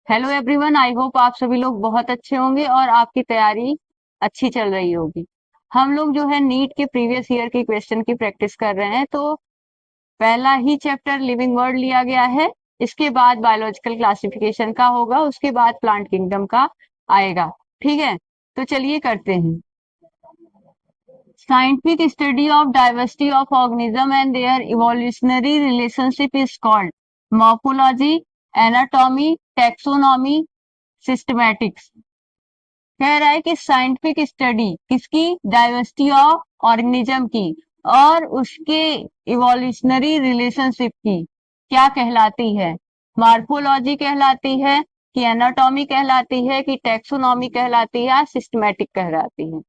Hello everyone, I hope आप सभी लोग बहुत अच्छे होंगे और आपकी तैयारी अच्छी चल रही होगी। हम लोग जो है नीट के प्रीवियस ईयर की क्वेश्चन की प्रैक्टिस कर रहे हैं। तो पहला ही चैप्टर लिविंग वर्ल्ड लिया गया है, इसके बाद बायोलॉजिकल क्लासिफिकेशन का होगा, उसके बाद प्लांट किंगडम का आएगा। ठीक है, तो चलिए करते हैं। Scientific study of diversity of organism and their evolutionary relationship is called morphology, anatomy, taxonomy, systematics. कह रहा है कि साइंटिफिक स्टडी किसकी, डाइवर्सिटी ऑफ ऑर्गेनिज्म की और उसके इवोल्यूशनरी रिलेशनशिप की क्या कहलाती है? मॉर्फोलॉजी कहलाती है कि एनाटॉमी कहलाती है कि टैक्सोनॉमी कहलाती है या सिस्टमैटिक कहलाती है?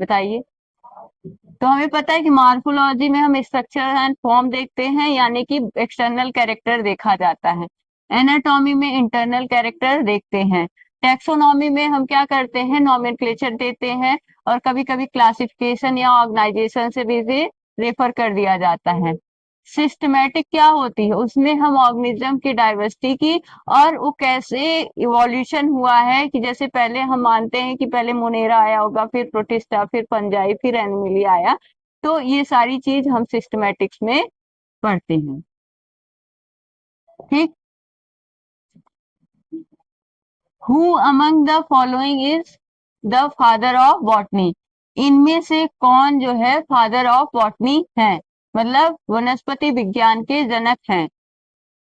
बताइए। तो हमें पता है कि मॉर्फोलॉजी में हम स्ट्रक्चर एंड फॉर्म देखते हैं, यानी कि एक्सटर्नल कैरेक्टर देखा जाता है। एनाटॉमी में इंटरनल कैरेक्टर देखते हैं। टैक्सोनॉमी में हम क्या करते हैं, नॉमेनक्लेचर देते हैं और कभी कभी क्लासिफिकेशन या ऑर्गेनाइजेशन से भी इसे रेफर कर दिया जाता है। सिस्टमैटिक क्या होती है, उसमें हम ऑर्गेनिज्म की डाइवर्सिटी की और वो कैसे इवोल्यूशन हुआ है, कि जैसे पहले हम मानते हैं कि पहले मोनेरा आया होगा, फिर प्रोटिस्टा, फिर फंजाई, फिर एनिमली आया। तो ये सारी चीज हम सिस्टमैटिक्स में पढ़ते हैं। ठीक। Who among the following is the father of botany? इनमें से कौन जो है फादर ऑफ बॉटनी है, मतलब वनस्पति विज्ञान के जनक हैं?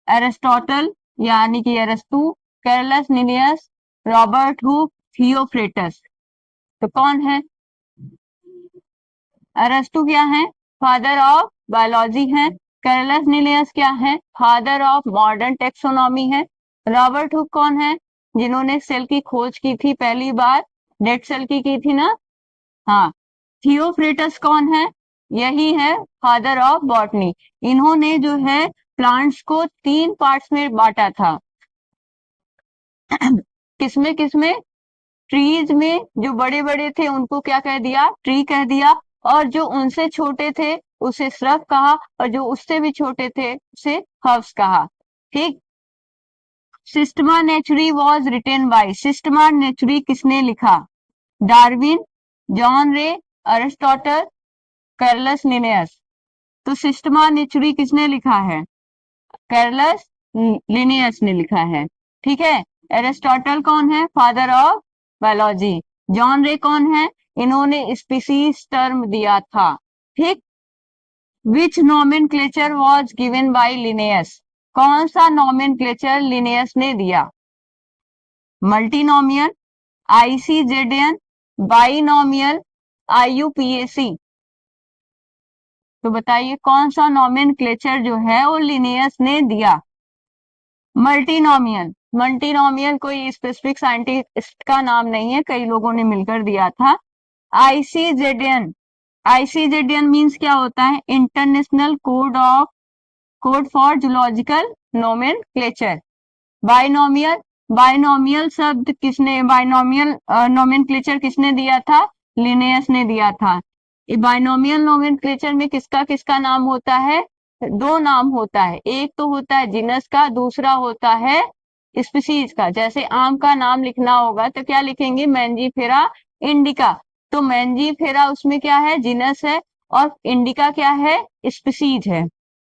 एरिस्टोटल यानी कि अरस्तु, कैरलस लिनियस, रॉबर्ट हुक, थियोफ्रेटस। तो कौन है? अरस्तु क्या है? फादर ऑफ बायोलॉजी है। कैरलस लिनियस क्या है? फादर ऑफ मॉडर्न टेक्सोनॉमी है। रॉबर्ट हुक कौन है? जिन्होंने सेल की खोज की थी पहली बार, डेड सेल की थी ना। हाँ। थियोफ्रेटस कौन है? यही है फादर ऑफ बॉटनी। इन्होंने जो है प्लांट्स को 3 पार्ट्स में बांटा था। किसमें किसमें? ट्रीज में जो बड़े बड़े थे उनको क्या कह दिया, ट्री कह दिया, और जो उनसे छोटे थे उसे श्रब कहा, और जो उससे भी छोटे थे उसे हर्ब्स कहा। ठीक। Systema Naturae was written by, Systema Naturae किसने लिखा? Darwin, John Ray, Aristotle, Carolus Linnaeus. तो सिस्टमा नेचुरी किसने लिखा है? कार्लस लिनियस ने लिखा है। ठीक है। एरिस्टोटल कौन है? Father of biology. जॉन रे कौन है? इन्होंने स्पीसीज टर्म दिया था। ठीक। Which nomenclature was given by Linnaeus? कौन सा नोमेनक्लेचर लिनियस ने दिया? Multinomial, ICZN, binomial, IUPAC. तो बताइए कौन सा नोमेनक्लेचर जो है वो लिनियस ने दिया? मल्टीनोमियल। मल्टीनोमियल कोई स्पेसिफिक साइंटिस्ट का नाम नहीं है, कई लोगों ने मिलकर दिया था। आईसीजेडएन, आईसीजेडएन मींस क्या होता है? International code for zoological nomenclature. Binomial, binomial शब्द किसने, बाइनोमियल नोमेनक्लेचर किसने दिया था? लिनियस ने दिया था। बाइनोमियल नोमेनक्लेचर में किसका किसका नाम होता है? 2 नाम होता है, एक तो होता है जीनस का, दूसरा होता है स्पीसीज का। जैसे आम का नाम लिखना होगा तो क्या लिखेंगे? Mangifera indica. तो मैंजीफेरा उसमें क्या है? जीनस है, और इंडिका क्या है? स्पीसीज है।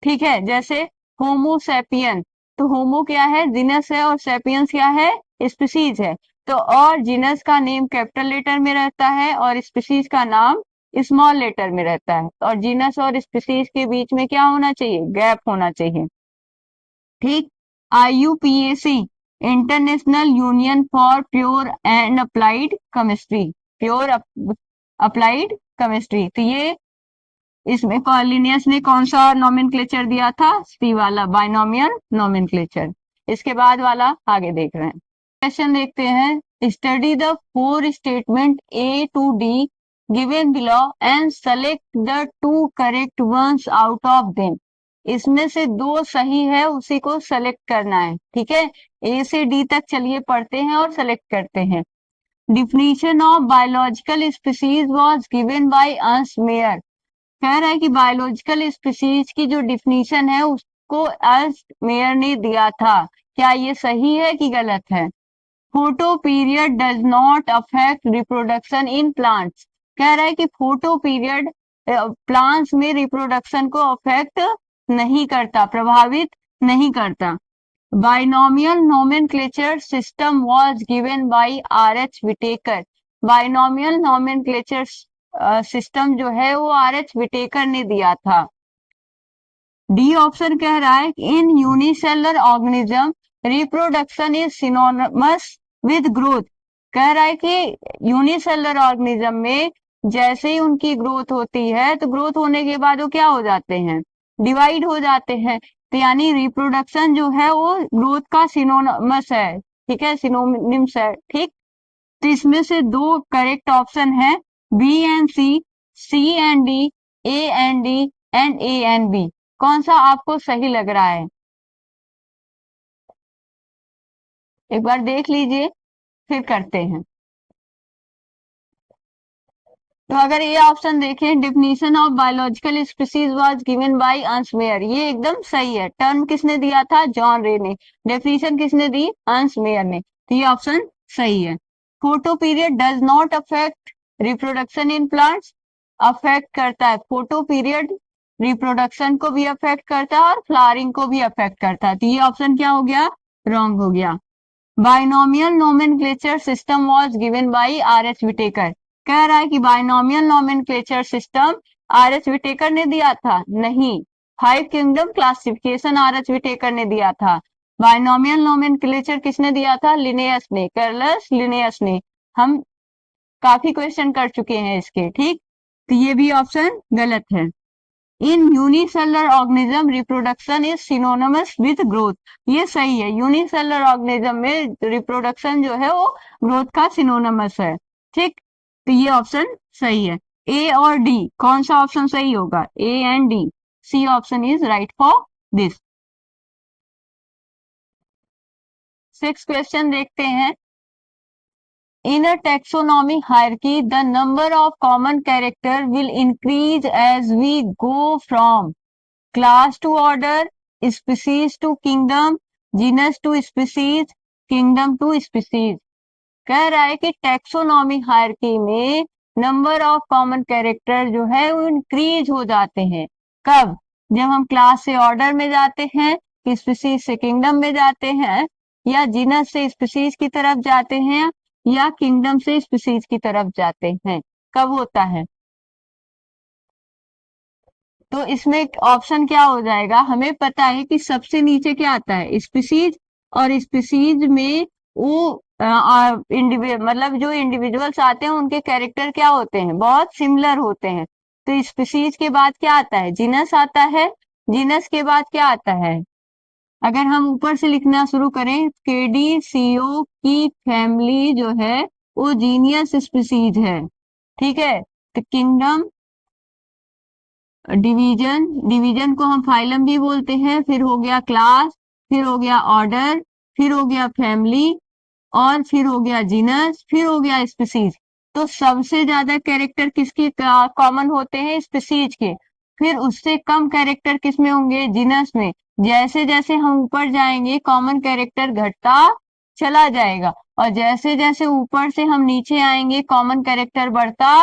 ठीक है। जैसे होमोसैपियन, तो होमो क्या है? जीनस है, और सैपियंस क्या है? स्पीसीज है। तो और जीनस का नेम कैपिटल लेटर में रहता है और स्पीसीज का नाम स्मॉल लेटर में रहता है, और जीनस और स्पीसीज के बीच में क्या होना चाहिए? गैप होना चाहिए। ठीक। IUPAC, international union for pure and applied chemistry, pure applied chemistry. तो ये इसमें लिनियस ने कौन सा नोमेनक्लेचर दिया था? सी वाला, बाइनोमियल नोमेनक्लेचर। इसके बाद वाला आगे देख रहे हैं। क्वेश्चन देखते हैं। Study the 4 statement A to D given below and select the 2 correct ones out of them. इसमें से 2 सही है, उसी को सेलेक्ट करना है। ठीक है। ए से डी तक चलिए पढ़ते हैं और सेलेक्ट करते हैं। Definition of biological species was given bye Ernst mayor. कह रहा है कि बायोलॉजिकल स्पीसीज की जो डिफिनीशन है उसको को अर्स्ट मेयर ने दिया था। क्या ये सही है कि गलत है? Photoperiod does not affect reproduction in plants. कह रहा है कि फोटो पीरियड प्लांट्स में रिप्रोडक्शन को अफेक्ट नहीं करता, प्रभावित नहीं करता। Binomial nomenclature system was given by आर.एच. विटेकर। बाइनोमियल नोमेनक्लेचर सिस्टम जो है वो आर.एच. विटेकर ने दिया था। डी ऑप्शन कह रहा है इन unicellular organism reproduction is synonymous with growth. कह रहा है कि यूनिसेलुलर ऑर्गेनिज्म में जैसे ही उनकी ग्रोथ होती है तो ग्रोथ होने के बाद वो क्या हो जाते हैं, डिवाइड हो जाते हैं। तो यानी रिप्रोडक्शन जो है वो ग्रोथ का सिनोनिमस है, ठीक है, सिनोनिम्स है, ठीक। तो इसमें से दो करेक्ट ऑप्शन है, B and C and D, A and D and A and B. कौन सा आपको सही लग रहा है? एक बार देख लीजिए, फिर करते हैं। तो अगर ये ऑप्शन देखें, definition of biological species was given bye Ernst mayor, ये एकदम सही है। टर्म किसने दिया था? जॉन रे ने। डेफिनेशन किसने दी? अर्न्स्ट मेयर ने। तो ये ऑप्शन सही है। Photoperiod does not affect reproduction in plants. Affect करता है, फोटो पीरियड रिप्रोडक्शन को भी अफेक्ट करता है और फ्लावरिंग को भी अफेक्ट करता है। तो ये ऑप्शन क्या हो गया? रॉन्ग हो गया। Binomial nomenclature system was given by आर.एच. विटेकर। कह रहा है कि बाइनोमियल नोमेनक्लेचर सिस्टम आर.एच. विटेकर ने दिया था? नहीं, फाइव किंगडम क्लासिफिकेशन आर.एच. विटेकर ने दिया था। बाइनोमियल नोमेनक्लेचर किसने दिया था? लिनेयस ने, कार्लस लिनेयस ने। हम काफी क्वेश्चन कर चुके हैं इसके, ठीक। तो ये भी ऑप्शन गलत है। इन unicellular organism reproduction is synonymous with growth, ये सही है। यूनिसेलुलर ऑर्गेनिज्म में रिप्रोडक्शन जो है वो ग्रोथ का सिनोनिमस है, ठीक। तो ये ऑप्शन सही है। ए और डी, कौन सा ऑप्शन सही होगा? A and D, C option is right for this. 6 question देखते हैं। In a taxonomy hierarchy, the number of common character will increase as we go from class to order, species to kingdom, genus to species, kingdom to species। कह रहा है कि taxonomy hierarchy में number of common character जो है वो increase हो जाते हैं। कब? जब हम क्लास से ऑर्डर में जाते हैं, स्पीसीज से किंगडम में जाते हैं, या जीनस से स्पीसीज की तरफ जाते हैं, या किंगडम से स्पीसीज की तरफ जाते हैं। कब होता है? तो इसमें ऑप्शन क्या हो जाएगा? हमें पता है कि सबसे नीचे क्या आता है? स्पीसीज। और स्पीसीज में वो मतलब जो इंडिविजुअल्स आते हैं उनके कैरेक्टर क्या होते हैं? बहुत सिमिलर होते हैं। तो स्पीसीज के बाद क्या आता है? जीनस आता है। जीनस के बाद क्या आता है? अगर हम ऊपर से लिखना शुरू करें, केडीसीओ की फैमिली जो है वो जीनियस स्पीसीज है, ठीक है। तो किंगडम, डिवीजन, डिवीजन को हम फाइलम भी बोलते हैं, फिर हो गया क्लास, फिर हो गया ऑर्डर, फिर हो गया फैमिली, और फिर हो गया जीनस, फिर हो गया स्पीसीज। तो सबसे ज्यादा कैरेक्टर किसके कॉमन होते हैं? स्पीसीज के। फिर उससे कम कैरेक्टर किस में होंगे? जीनस में। जैसे जैसे हम ऊपर जाएंगे कॉमन कैरेक्टर घटता चला जाएगा, और जैसे जैसे ऊपर से हम नीचे आएंगे कॉमन कैरेक्टर बढ़ता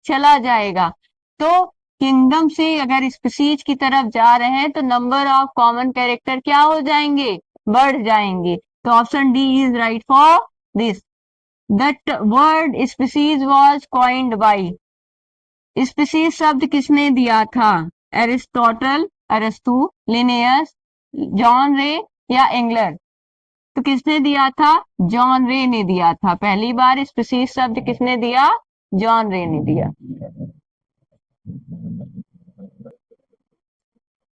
चला जाएगा। तो किंगडम से अगर स्पीसीज की तरफ जा रहे हैं तो नंबर ऑफ कॉमन कैरेक्टर क्या हो जाएंगे? बढ़ जाएंगे। तो option D is right for this. That word species was coined bye. Species शब्द किसने दिया था? एरिस्टोटल, अरस्तु, लिनेयस, जॉन रे, या एंगलर। तो किसने दिया था? जॉन रे ने दिया था। पहली बार स्पीसीज शब्द किसने दिया? जॉन रे ने दिया।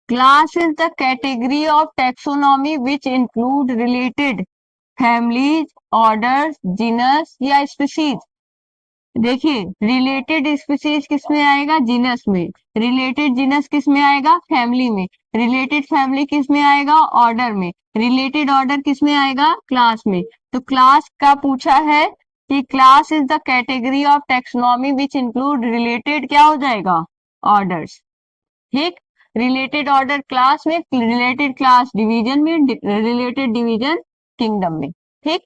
Class is the category of taxonomy which include related families, orders, genus या species। देखिए, रिलेटेड स्पीसीज किस में आएगा? जीनस में। रिलेटेड जीनस किस में आएगा? फैमिली में। रिलेटेड फैमिली किस में आएगा? ऑर्डर में। रिलेटेड ऑर्डर किस में आएगा? क्लास में। तो क्लास का पूछा है कि class is the category of taxonomy which include related क्या हो जाएगा? ऑर्डर्स, ठीक। रिलेटेड ऑर्डर क्लास में, रिलेटेड क्लास डिवीजन में, रिलेटेड डिवीजन किंगडम में। ठीक,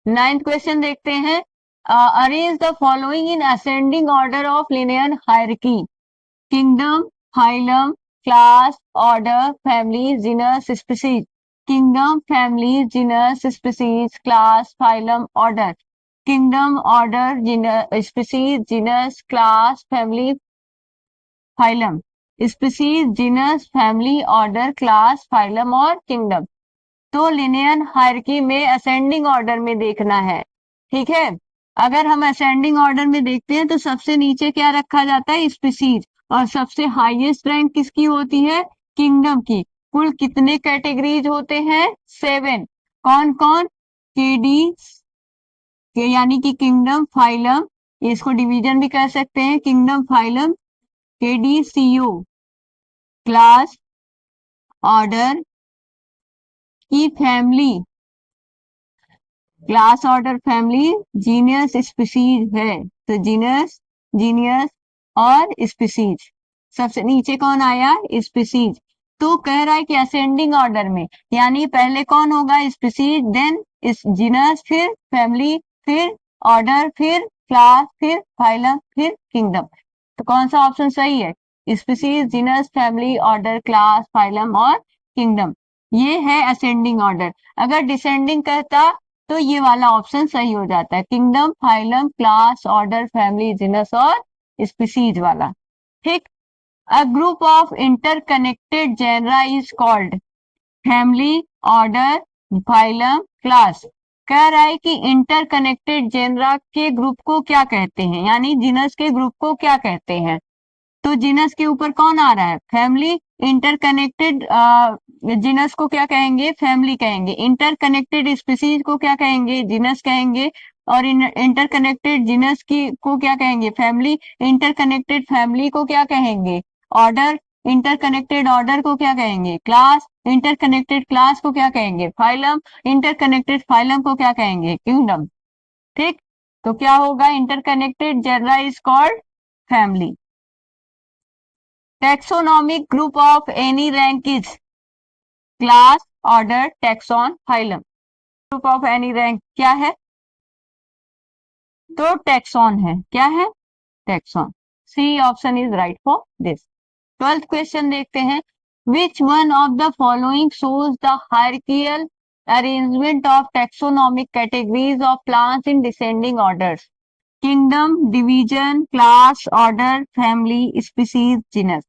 9th क्वेश्चन देखते हैं। Arrange the following in ascending order of linear hierarchy. Kingdom, phylum, class, order, family, genus, species. Kingdom, family, genus, species, class, phylum, order. Kingdom, order, genus, species, genus, class, family, phylum. Species, genus, family, order, class, phylum और kingdom. तो linear hierarchy में ascending order में देखना है। ठीक है, अगर हम असेंडिंग ऑर्डर में देखते हैं तो सबसे नीचे क्या रखा जाता है, स्पीसीज, और सबसे हाईएस्ट रैंक किसकी होती है, किंगडम की। कुल कितने कैटेगरीज होते हैं, 7। कौन कौन, केडी के यानी कि किंगडम, फाइलम, इसको डिवीजन भी कह सकते हैं, किंगडम, फाइलम, केडीसीओ, क्लास, ऑर्डर की family, class, order, family, genius, species है, तो जीनस, जीनियस और स्पीसीज। सबसे नीचे कौन आया, स्पीसीज। तो कह रहा है कि असेंडिंग ऑर्डर में, यानी पहले कौन होगा, स्पीसीज, देन जीनस, फिर फैमिली, फिर ऑर्डर, फिर क्लास, फिर फाइलम, फिर किंगडम। तो कौन सा ऑप्शन सही है, species, genus, family, order, class, phylum और किंगडम। ये है असेंडिंग ऑर्डर। अगर डिसेंडिंग कहता तो ये वाला ऑप्शन सही हो जाता है, kingdom, phylum, class, order, family, genus और स्पीसीज वाला। ठीक, a group of interconnected genera is called family, order, phylum, class. कह रहा है कि इंटरकनेक्टेड जेनरा के ग्रुप को क्या कहते हैं, यानी जीनस के ग्रुप को क्या कहते हैं। तो जीनस के ऊपर कौन आ रहा है, फैमिली। इंटरकनेक्टेड जीनस को क्या कहेंगे, फैमिली कहेंगे। इंटरकनेक्टेड स्पीसीज को क्या कहेंगे, जीनस कहेंगे। और इंटरकनेक्टेड जीनस की को क्या कहेंगे, फैमिली। इंटरकनेक्टेड फैमिली को क्या कहेंगे, ऑर्डर। इंटरकनेक्टेड ऑर्डर को क्या कहेंगे, क्लास। इंटरकनेक्टेड क्लास को क्या कहेंगे, फाइलम। इंटरकनेक्टेड फाइलम को क्या कहेंगे, किंगडम। ठीक, तो क्या होगा, interconnected genera is called family. Taxonomic group of any rank is class, order, taxon, phylum. Group of any rank क्या है, तो टैक्सॉन है। क्या है, taxon. C option is right for this. 12th question देखते हैं। Which one of the following shows the hierarchical arrangement of taxonomic categories of plants in descending orders. Kingdom, division, class, order, family, species, genus.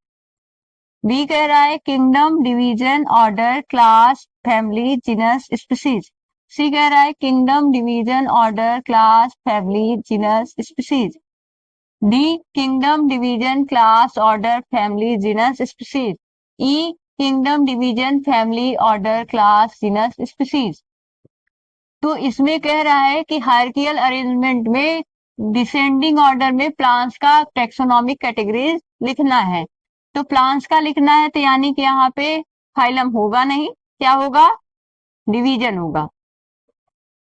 B कह रहा है kingdom, division, order, class, family, genus, species. C कह रहा है kingdom, division, order, class, family, genus, species. D kingdom, division, class, order, family, genus, species. E kingdom, division, family, order, class, genus, species. तो इसमें कह रहा है कि hierarchical arrangement में डिसेंडिंग ऑर्डर में प्लांट्स का टेक्सोनॉमिक कैटेगरीज लिखना है। तो प्लांट्स का लिखना है, तो यानी कि यहाँ पे फाइलम होगा नहीं, क्या होगा, डिवीजन होगा।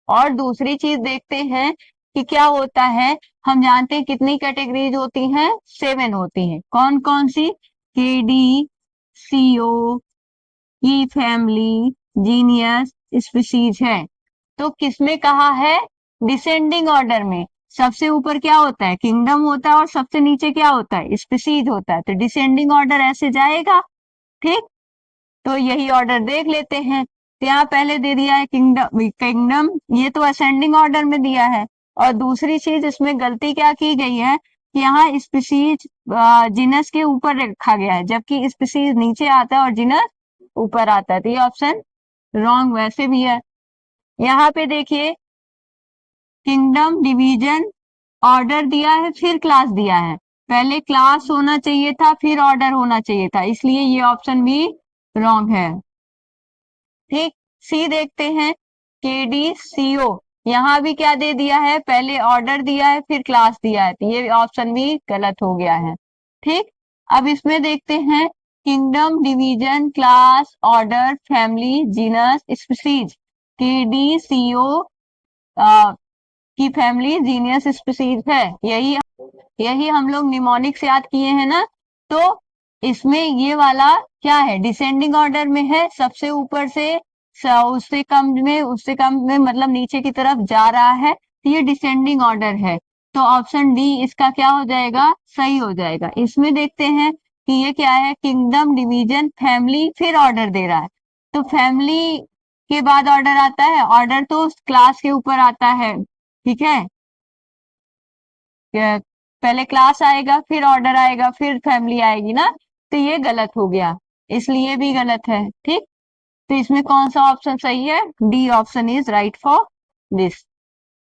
और दूसरी चीज देखते हैं कि क्या होता है। हम जानते हैं कितनी कैटेगरीज होती हैं, 7 होती हैं। कौन कौन सी, के डी सीओ, की फैमिली, जीनियस, स्पीसीज है। तो किसमें कहा है, डिसेंडिंग ऑर्डर में। सबसे ऊपर क्या होता है, किंगडम होता है, और सबसे नीचे क्या होता है, स्पीसीज होता है। तो डिसेंडिंग ऑर्डर ऐसे जाएगा। ठीक, तो यही ऑर्डर देख लेते हैं। तो यहाँ पहले दे दिया है किंगडम, किंगडम ये तो असेंडिंग ऑर्डर में दिया है। और दूसरी चीज इसमें गलती क्या की गई है कि यहाँ स्पीसीज जीनस के ऊपर रखा गया है, जबकि स्पीसीज नीचे आता है और जीनस ऊपर आता है। तो ये ऑप्शन रॉन्ग वैसे भी है। यहाँ पे देखिए, किंगडम, डिवीजन, ऑर्डर दिया है, फिर क्लास दिया है। पहले क्लास होना चाहिए था, फिर ऑर्डर होना चाहिए था, इसलिए ये ऑप्शन भी रॉन्ग है। ठीक, सी देखते हैं, के डी सीओ। यहाँ भी क्या दे दिया है, पहले ऑर्डर दिया है, फिर क्लास दिया है, तो ये ऑप्शन भी गलत हो गया है। ठीक, अब इसमें देखते हैं, kingdom, division, class, order, family, genus, species. के डी सीओ की फैमिली जीनियस स्पीसीज है, यही यही हम लोग निमोनिक से याद किए हैं ना। तो इसमें ये वाला क्या है, डिसेंडिंग ऑर्डर में है, सबसे ऊपर से उससे कम में मतलब नीचे की तरफ जा रहा है, तो ये डिसेंडिंग ऑर्डर है। तो ऑप्शन डी इसका क्या हो जाएगा, सही हो जाएगा। इसमें देखते हैं कि ये क्या है, किंगडम, डिवीजन, फैमिली, फिर ऑर्डर दे रहा है। तो फैमिली के बाद ऑर्डर आता है, ऑर्डर तो क्लास के ऊपर आता है, ठीक है। पहले क्लास आएगा, फिर ऑर्डर आएगा, फिर फैमिली आएगी ना, तो ये गलत हो गया, इसलिए भी गलत है, ठीक। तो इसमें कौन सा ऑप्शन सही है, D option is right for this.